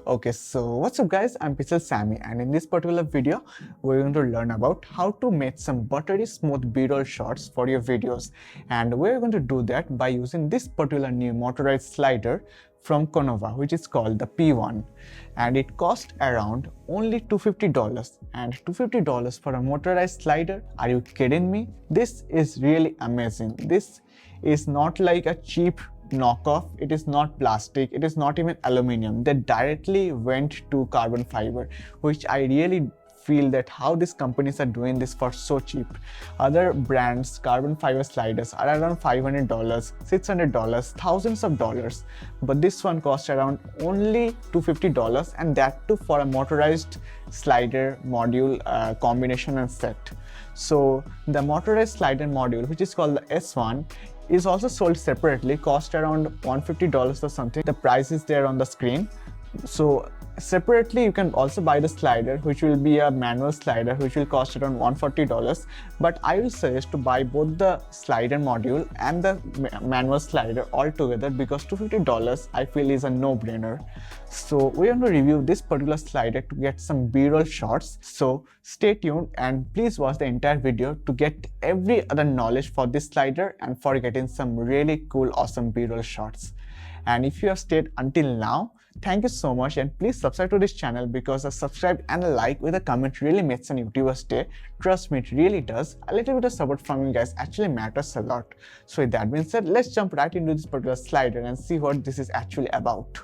Okay, so what's up guys, I'm Pixel Sammy, and in this particular video we're going to learn about how to make some buttery smooth b-roll shots for your videos, and we're going to do that by using this particular new motorized slider from Konova, which is called the P1, and it cost around only $250. And $250 for a motorized slider? Are you kidding me? This is really amazing. This is not like a cheap knockoff, it is not plastic, it is not even aluminum. They directly went to carbon fiber, which I really feel that how these companies are doing this for so cheap. Other brands carbon fiber sliders are around $500, $600, thousands of dollars, but this one costs around only $250, and that too for a motorized slider module combination and set. So the motorized slider module, which is called the S1, is also sold separately, cost around $150 or something. The price is there on the screen. So separately you can also buy the slider, which will be a manual slider, which will cost around $140, but I will suggest to buy both the slider module and the manual slider all together, because $250 I feel is a no-brainer. So we're going to review this particular slider to get some b-roll shots, so stay tuned and please watch the entire video to get every other knowledge for this slider and for getting some really cool awesome b-roll shots. And if you have stayed until now, thank you so much, and please subscribe to this channel, because a subscribe and a like with a comment really makes an YouTuber's day. Trust me, it really does. A little bit of support from you guys actually matters a lot. So with that being said, let's jump right into this particular slider and see what this is actually about.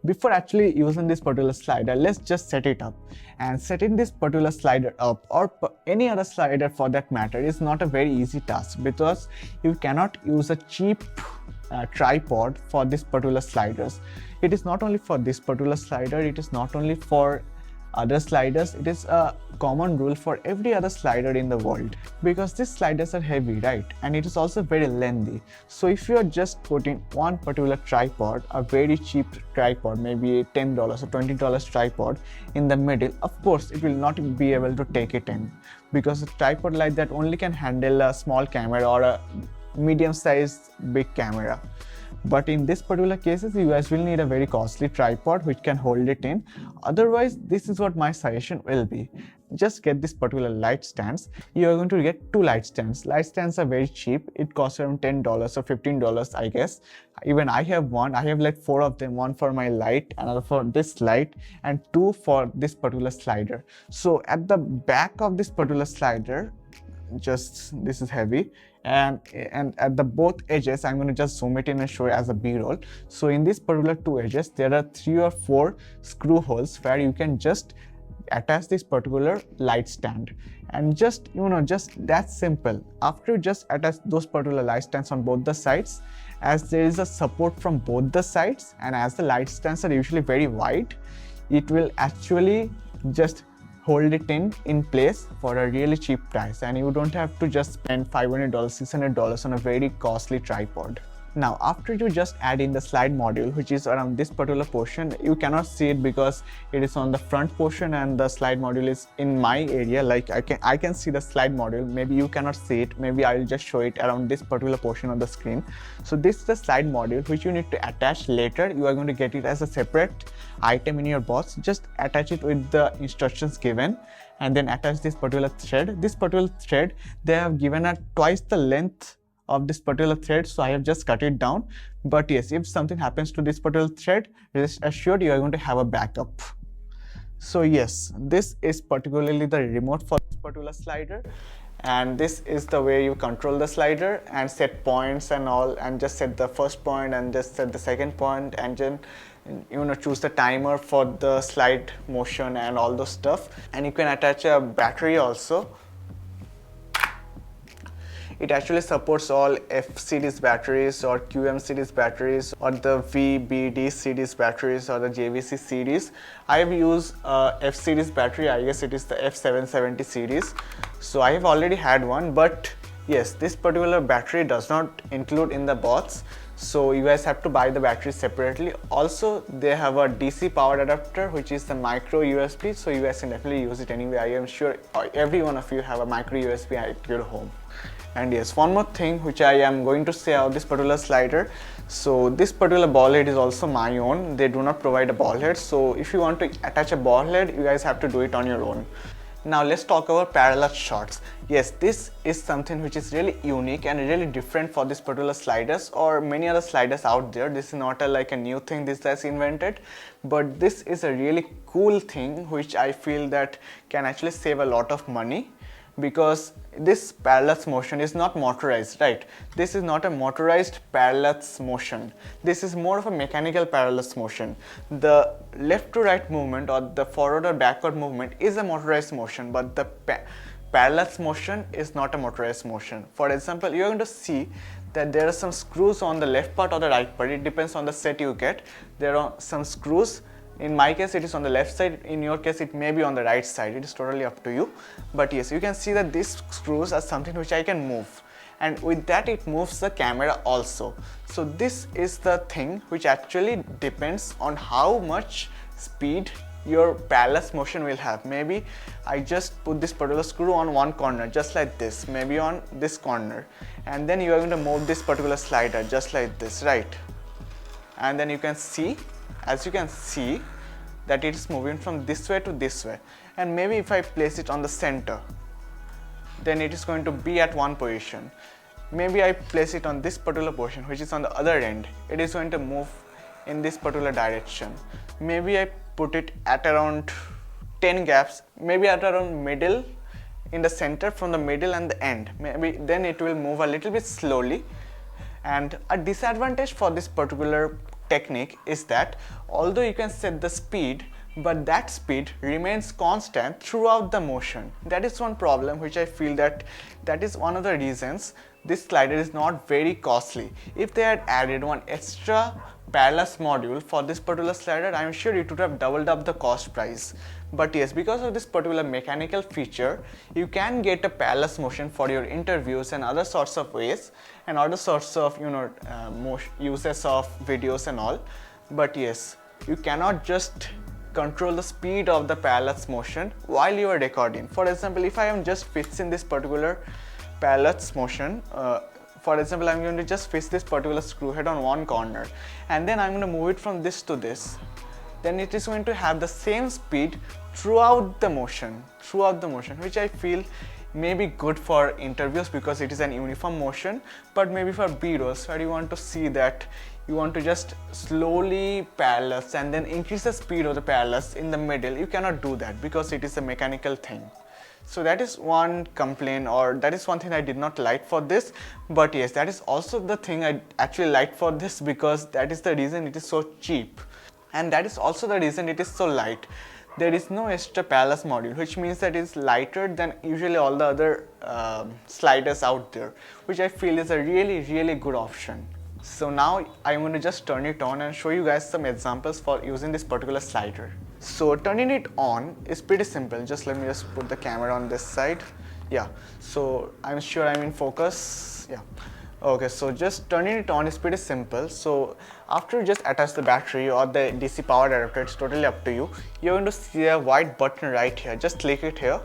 Before actually using this particular slider, let's just set it up. And setting this particular slider up, or any other slider for that matter, is not a very easy task, because you cannot use a cheap tripod for this particular sliders. It is not only for this particular slider, it is not only for other sliders, it is a common rule for every other slider in the world, because these sliders are heavy, right? And it is also very lengthy. So if you are just putting one particular tripod, a very cheap tripod, maybe $10 or $20 tripod in the middle, of course it will not be able to take it in, because a tripod like that only can handle a small camera or a medium-sized big camera. But in this particular cases, you guys will need a very costly tripod which can hold it in. Otherwise, this is what my suggestion will be. Just get this particular light stands. You are going to get two light stands. Light stands are very cheap. It costs around $10 or $15, I guess. Even I have one. I have like 4 of them. One for my light, another for this light, and 2 for this particular slider. So at the back of this particular slider, this is heavy, and at the both edges, I'm going to just zoom it in and show it as a b-roll. So in these particular 2 edges, there are 3 or 4 screw holes where you can just attach this particular light stand, and just that simple. After you just attach those particular light stands on both the sides, as there is a support from both the sides, and as the light stands are usually very wide, it will actually just hold it in place for a really cheap price, and you don't have to just spend $500, $600 on a very costly tripod. Now, after you just add in the slide module, which is around this particular portion, you cannot see it because it is on the front portion and the slide module is in my area. Like I can see the slide module, maybe you cannot see it, maybe I will just show it around this particular portion of the screen. So this is the slide module which you need to attach later. You are going to get it as a separate item in your box. Just attach it with the instructions given, and then attach this particular thread. This particular thread, they have given a twice the length of this particular thread, so I have just cut it down. But yes, if something happens to this particular thread, rest assured you are going to have a backup. So yes, this is particularly the remote for this particular slider, and this is the way you control the slider and set points and all, and just set the first point and just set the second point, and then choose the timer for the slide motion and all those stuff. And you can attach a battery also. It actually supports all F series batteries or QM series batteries, or the VBD series batteries, or the JVC series. I have used F series battery, I guess it is the F770 series. So I have already had one, but yes, this particular battery does not include in the box. So you guys have to buy the battery separately. Also, they have a DC power adapter, which is the micro USB. So you guys can definitely use it anyway. I am sure every one of you have a micro USB at your home. And yes, one more thing which I am going to say about this particular slider. So this particular ball head is also my own. They do not provide a ball head, so if you want to attach a ball head, you guys have to do it on your own. Now let's talk about parallax shots. Yes, this is something which is really unique and really different for this particular sliders or many other sliders out there. This is not like a new thing this has invented, but this is a really cool thing which I feel that can actually save a lot of money, because this parallax motion is not motorized, right? This is not a motorized parallax motion. This is more of a mechanical parallax motion. The left to right movement or the forward or backward movement is a motorized motion, but the parallax motion is not a motorized motion. For example, you're going to see that there are some screws on the left part or the right part. It depends on the set you get. There are some screws. In my case, it is on the left side. In your case, it may be on the right side. It is totally up to you. But yes, you can see that these screws are something which I can move. And with that, it moves the camera also. So this is the thing which actually depends on how much speed your parallax motion will have. Maybe I just put this particular screw on one corner, just like this, maybe on this corner. And then you are going to move this particular slider just like this, right? And then you can see, as you can see, that it is moving from this way to this way. And maybe if I place it on the center, then it is going to be at one position. Maybe I place it on this particular position, which is on the other end. It is going to move in this particular direction. Maybe I put it at around 10 gaps, maybe at around middle, in the center, from the middle and the end. Maybe then it will move a little bit slowly. And a disadvantage for this particular technique is that although you can set the speed, but that speed remains constant throughout the motion. That is one problem which I feel that is one of the reasons this slider is not very costly. If they had added one extra parallax module for this particular slider, I am sure it would have doubled up the cost price. But yes, because of this particular mechanical feature, you can get a parallax motion for your interviews and other sorts of ways and other sorts of uses of videos and all. But yes, you cannot just control the speed of the parallax motion while you are recording. For example, if I am just fixing this particular parallax motion, for example, I'm going to just fix this particular screw head on one corner, and then I'm going to move it from this to this. Then it is going to have the same speed throughout the motion, which I feel may be good for interviews because it is an uniform motion. But maybe for B-rolls where you want to see that you want to just slowly parallax and then increase the speed of the parallax in the middle, you cannot do that because it is a mechanical thing. So that is one complaint, or that is one thing I did not like for this. But yes, that is also the thing I actually liked for this, because that is the reason it is so cheap, and that is also the reason it is so light. There is no extra parallax module, which means that it is lighter than usually all the other sliders out there, which I feel is a really good option. So now I'm going to just turn it on and show you guys some examples for using this particular slider. So turning it on is pretty simple. Just let me just put the camera on this side. Yeah, so I'm sure I'm in focus. Yeah. Okay, so just turning it on is pretty simple. So after you just attach the battery or the DC power adapter, it's totally up to you. You're going to see a white button right here. Just click it here,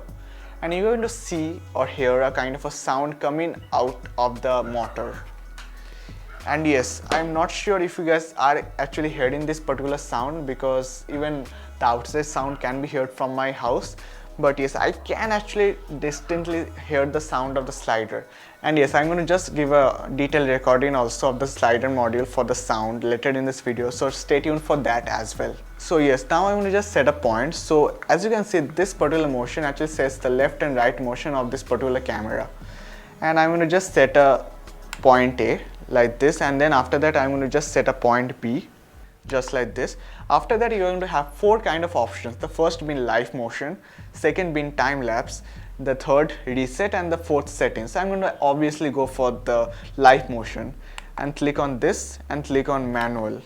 and you're going to see or hear a kind of a sound coming out of the motor. And yes, I'm not sure if you guys are actually hearing this particular sound, because even the outside sound can be heard from my house. But yes, I can actually distinctly hear the sound of the slider. And yes, I'm going to just give a detailed recording also of the slider module for the sound later in this video, so stay tuned for that as well. So yes, now I'm going to just set a point. So as you can see, this particular motion actually sets the left and right motion of this particular camera. And I'm going to just set a point A like this, and then after that I'm going to just set a point B just like this. After that, you're going to have four kind of options. The first being live motion, second being time lapse, the third reset, and the fourth setting. So I'm going to obviously go for the live motion and click on this and click on manual,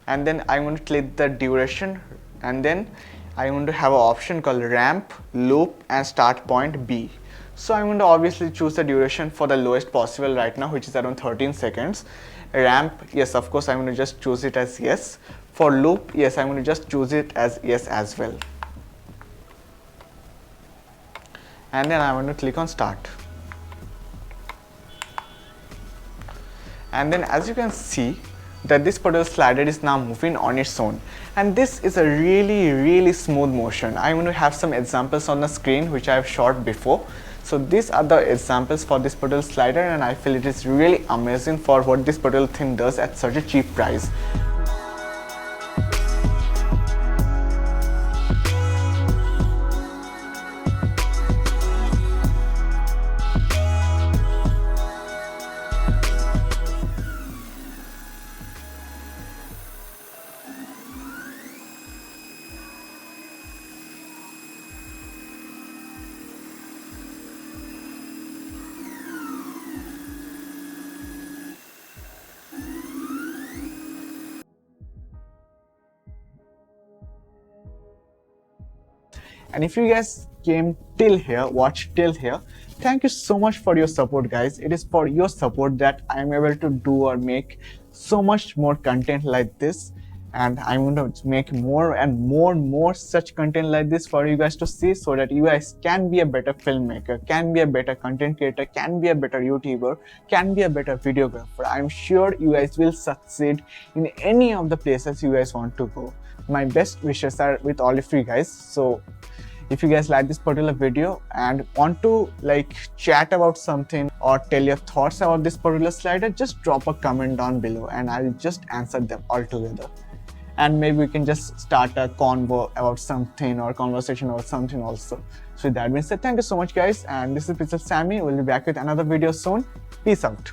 and then I'm going to click the duration, and then I'm going to have an option called ramp, loop, and start point B. So I'm going to obviously choose the duration for the lowest possible right now, which is around 13 seconds. Ramp, yes, of course, I'm going to just choose it as yes. For loop, yes, I'm going to just choose it as yes as well. And then I'm going to click on start. And then as you can see that this particular slider is now moving on its own, and this is a really smooth motion. I'm going to have some examples on the screen which I have shot before. So these are the examples for this particular slider, and I feel it is really amazing for what this particular thing does at such a cheap price. And if you guys came till here, watched till here, thank you so much for your support, guys. It is for your support that I am able to do or make so much more content like this, and I'm going to make more and more such content like this for you guys to see, so that you guys can be a better filmmaker, can be a better content creator, can be a better YouTuber, can be a better videographer. I'm sure you guys will succeed in any of the places you guys want to go. My best wishes are with all of you guys. So if you guys like this particular video and want to like chat about something or tell your thoughts about this particular slider, just drop a comment down below and I'll just answer them all together. And maybe we can just start a convo about something or conversation about something also. So with that being said, thank you so much guys, and this is Pixel Sammy. We'll be back with another video soon. Peace out.